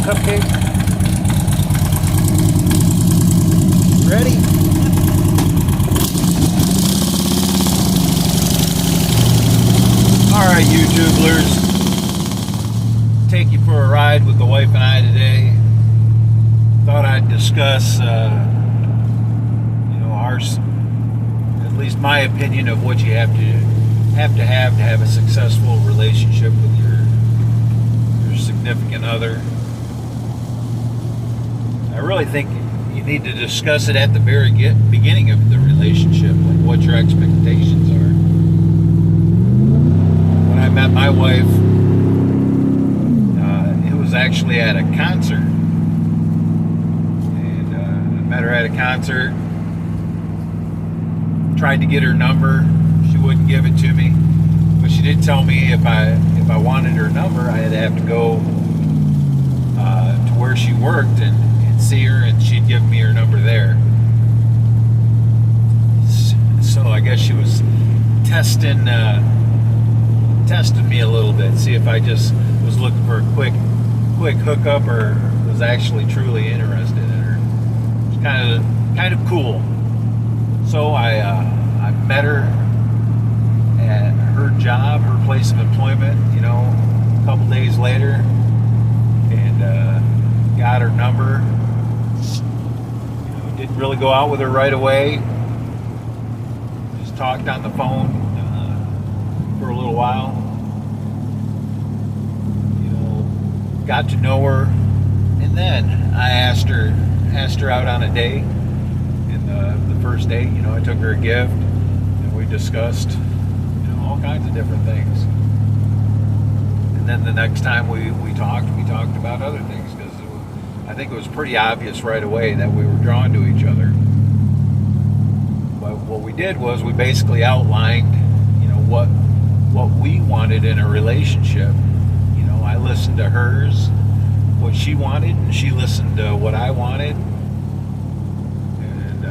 cupcake? Ready? Alright, YouTubers. Take you for a ride with the wife and I today. Thought I'd discuss, at least my opinion of what you have to have a successful relationship with your significant other. I really think you need to discuss it at the very beginning of the relationship, like what your expectations are. When I met my wife, it was actually at a concert. And I met her at a concert, tried to get her number. She wouldn't give it to me. But she did tell me if I wanted her number, I'd have to go to where she worked and see her, and she'd give me her number there. So I guess she was testing me a little bit, see if I just was looking for a quick hookup or was actually truly interested in her. It's kind of cool. So I met her at her job, her place of employment, a couple days later, and got her number. Didn't really go out with her right away. Just talked on the phone for a little while. Got to know her, and then I asked her out on a date. And the first date, I took her a gift, and we discussed, all kinds of different things. And then the next time we talked about other things, because I think it was pretty obvious right away that we were drawn to each other. But what we did was we basically outlined, what we wanted in a relationship. I listened to hers, what she wanted, and she listened to what I wanted. And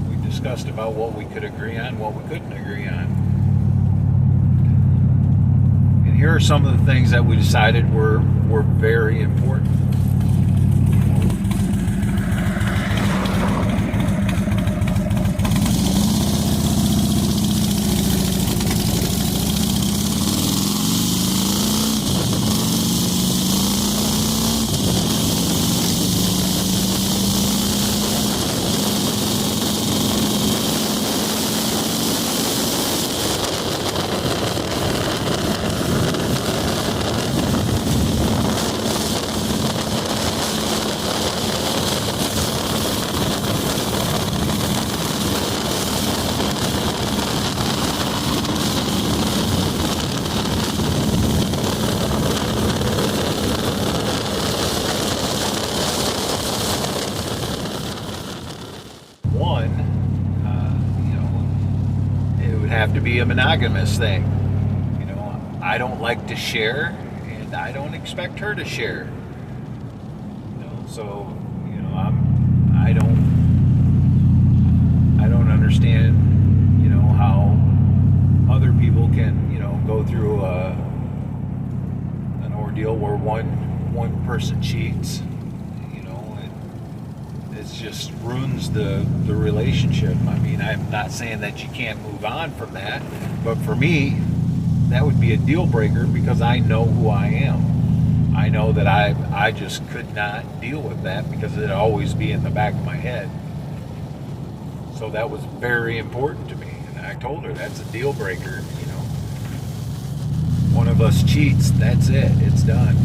we discussed about what we could agree on, what we couldn't agree on. And here are some of the things that we decided were very important. Have to be a monogamous thing. I don't like to share, and I don't expect her to share. So I don't understand how other people can go through an ordeal where one person cheats. It just ruins the relationship. I mean, I'm not saying that you can't move on from that, but for me, that would be a deal breaker, because I know who I am. I know that I just could not deal with that, because it'd always be in the back of my head. So that was very important to me, and I told her that's a deal breaker. One of us cheats, that's it, it's done.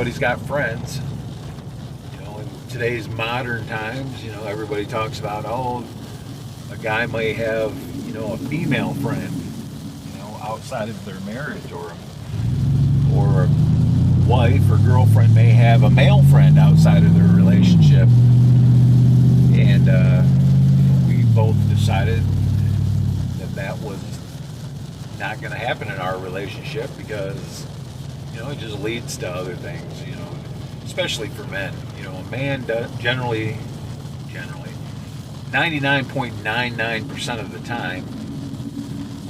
everybody's got friends. You know, in today's modern times, you know, everybody talks about, oh, a guy may have, you know, a female friend, you know, outside of their marriage, or a wife or girlfriend may have a male friend outside of their relationship. And we both decided that was not going to happen in our relationship, because, you know, it just leads to other things, you know, especially for men. You know, a man generally 99.99% of the time,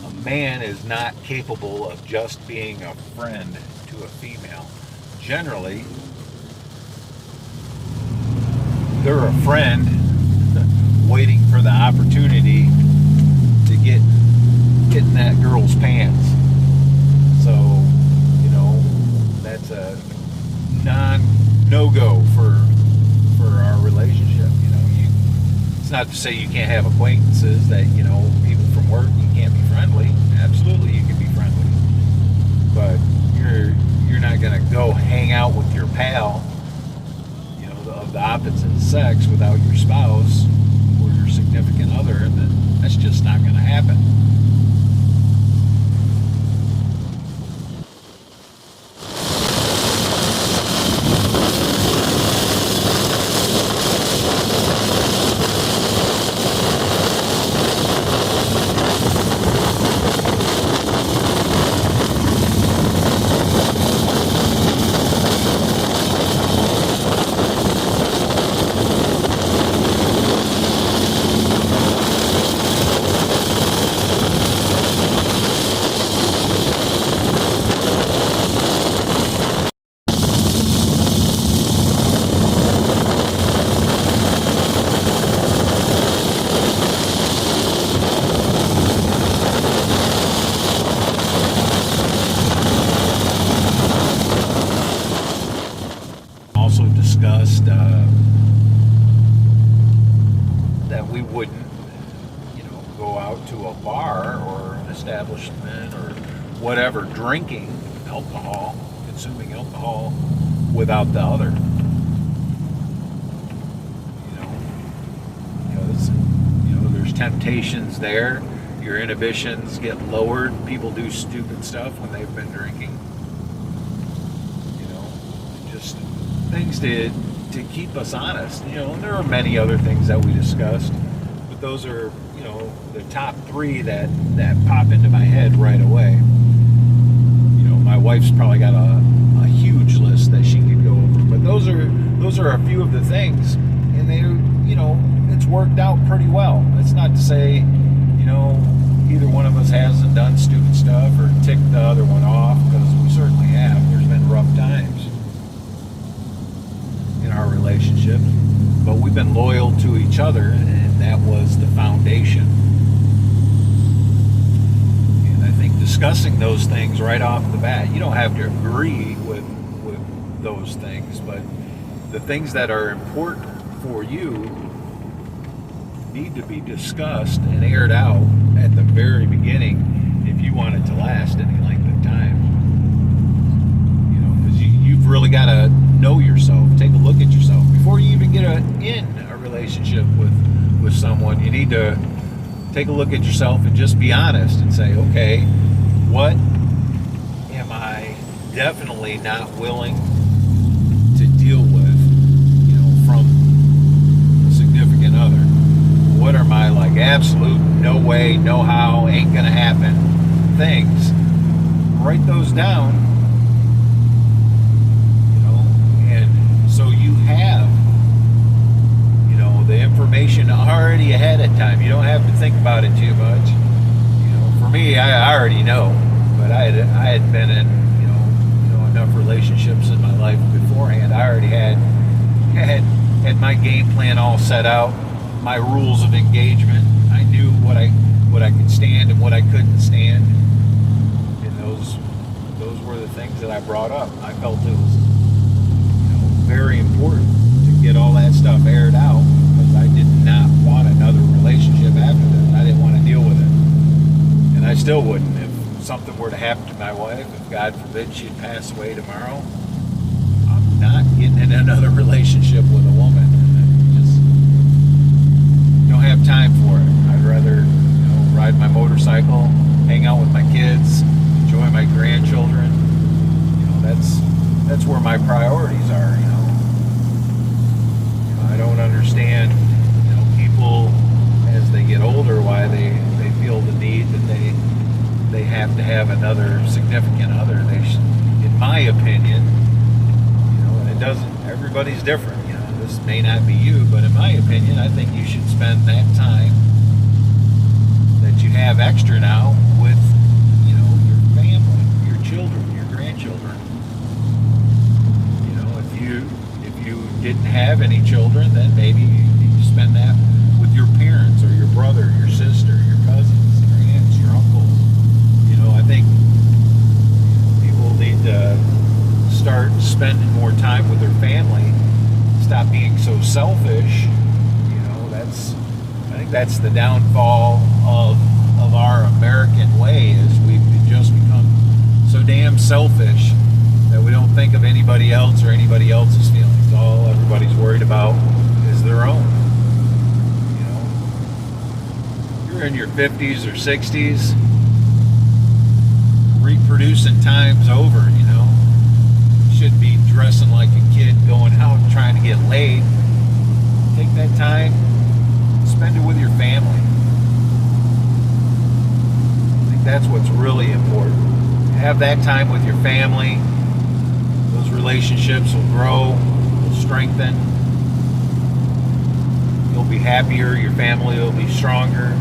a man is not capable of just being a friend to a female. Generally, they're a friend waiting for the opportunity to get in that girl's pants. So, you know, that's a no-go for our relationship. You know, it's not to say you can't have acquaintances, that, you know, people from work, you can't be friendly. Absolutely, you can be friendly, but you're not going to go hang out with your pal, you know, of the opposite sex, without your spouse or your significant other. And then that's just not going to happen. Also discussed that we wouldn't, you know, go out to a bar or an establishment or whatever, drinking alcohol, consuming alcohol without the other. There's temptations there. Your inhibitions get lowered. People do stupid stuff when they've been drinking. You know, just things to keep us honest. You know, and there are many other things that we discussed, but those are, you know, the top three that pop into my head right away. You know, my wife's probably got a huge list that she could go over, but those are a few of the things, and they, you know, it's worked out pretty well. It's not to say, you know, either one of us hasn't done stupid stuff or ticked the other one off, because we certainly have. There's been rough times in our relationship, but we've been loyal to each other, and that was the foundation. And I think discussing those things right off the bat, you don't have to agree with those things, but the things that are important for you need to be discussed and aired out at the very beginning if you want it to last any length of time. You know, because you've really got to know yourself. Take a look at yourself before you even get in a relationship with someone. You need to take a look at yourself and just be honest and say, okay, what am I definitely not willing to deal with, you know, from a significant other? What are my, like, absolute no way, no how, ain't gonna happen things? Write those down, you know, and so you have, you know, the information already ahead of time. You don't have to think about it too much. You know, for me, I already know, but I had been in, you know, enough relationships in my life beforehand. I already had my game plan all set out, my rules of engagement. I knew what I could stand and what I couldn't stand, and those were the things that I brought up. I felt it was, you know, very important to get all that stuff aired out, because I did not want another relationship after that. I didn't want to deal with it, and I still wouldn't. If something were to happen to my wife, if God forbid she'd pass away tomorrow, I'm not getting in another relationship with a woman. Just don't have time for it. I'd rather, ride my motorcycle, hang out with my kids, enjoy my grandchildren. That's where my priorities are. I don't understand, people as they get older, why they feel the need that they have to have another significant other. They should, in my opinion, and it doesn't. Everybody's different. This may not be you, but in my opinion, I think you should spend that time that you have extra now with, your family, your children, your grandchildren. If you didn't have any children, then maybe you need to spend that with your parents or your brother, your sister, your cousins, your aunts, your uncles. I think people need to start spending more time with their family. Stop being so selfish. I think that's the downfall of our American way, is we've just become so damn selfish that we don't think of anybody else or anybody else's feelings. All everybody's worried about is their own. You're in your 50s or 60s, reproducing time's over. You shouldn't be dressing like a kid going out trying to get laid. Take that time, spend it with your family. I think that's what's really important. Have that time with your family. Those relationships will grow, will strengthen. You'll be happier, your family will be stronger.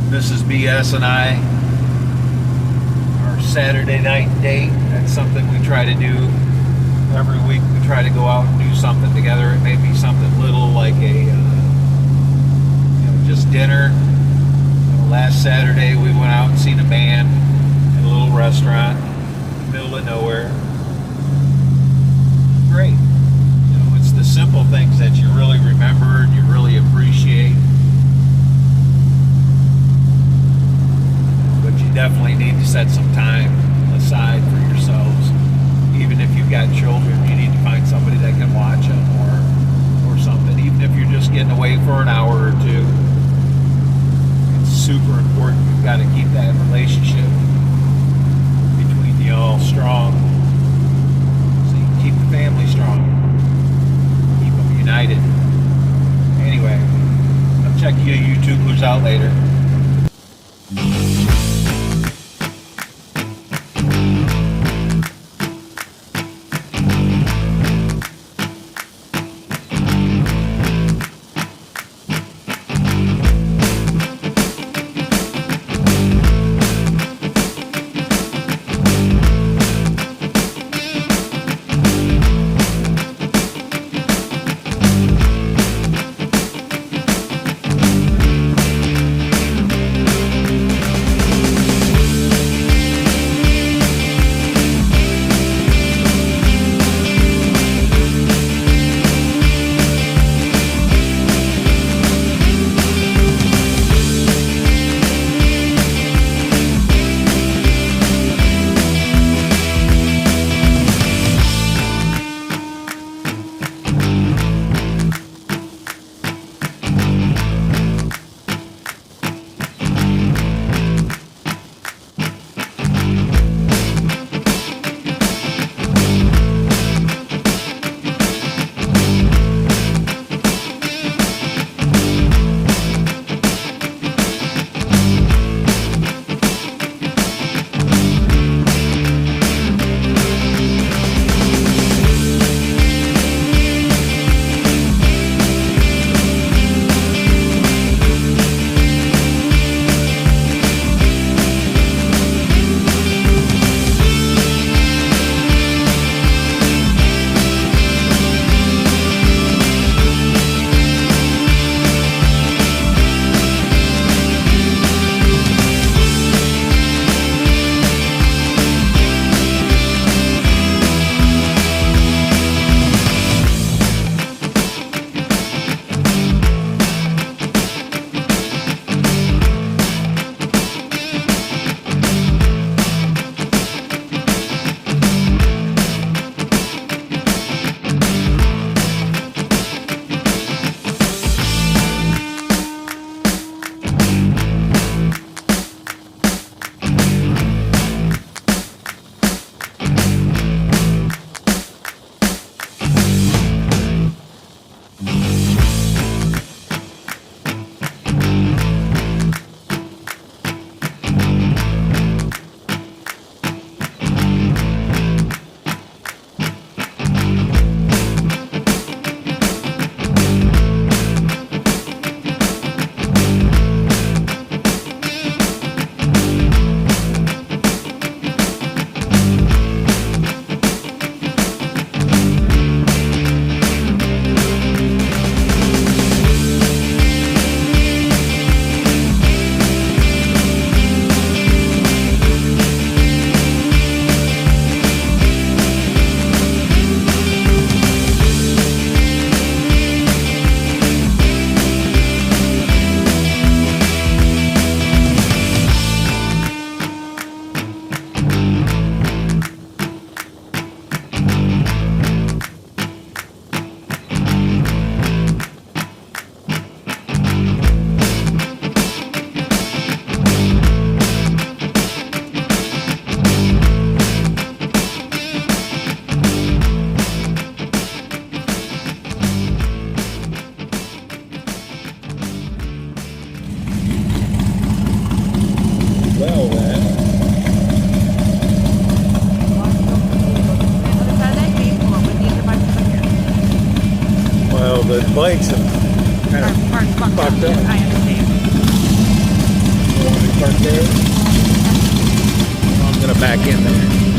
This is BS and I, our Saturday night date. That's something we try to do every week. We try to go out and do something together. It may be something little like just dinner. Last Saturday we went out and seen a band in a little restaurant in the middle of nowhere. Great. It's the simple things that you really remember and you really appreciate. You definitely need to set some time aside for yourselves. Even if you've got children, you need to find somebody that can watch them or something. Even if you're just getting away for an hour or two, it's super important. You've got to keep that relationship between you all strong, so you can keep the family strong, keep them united. Anyway, I'll check you YouTubers out later. the bikes and kind of fucked up. Yes, I understand. You want me to park there? I'm gonna back in there.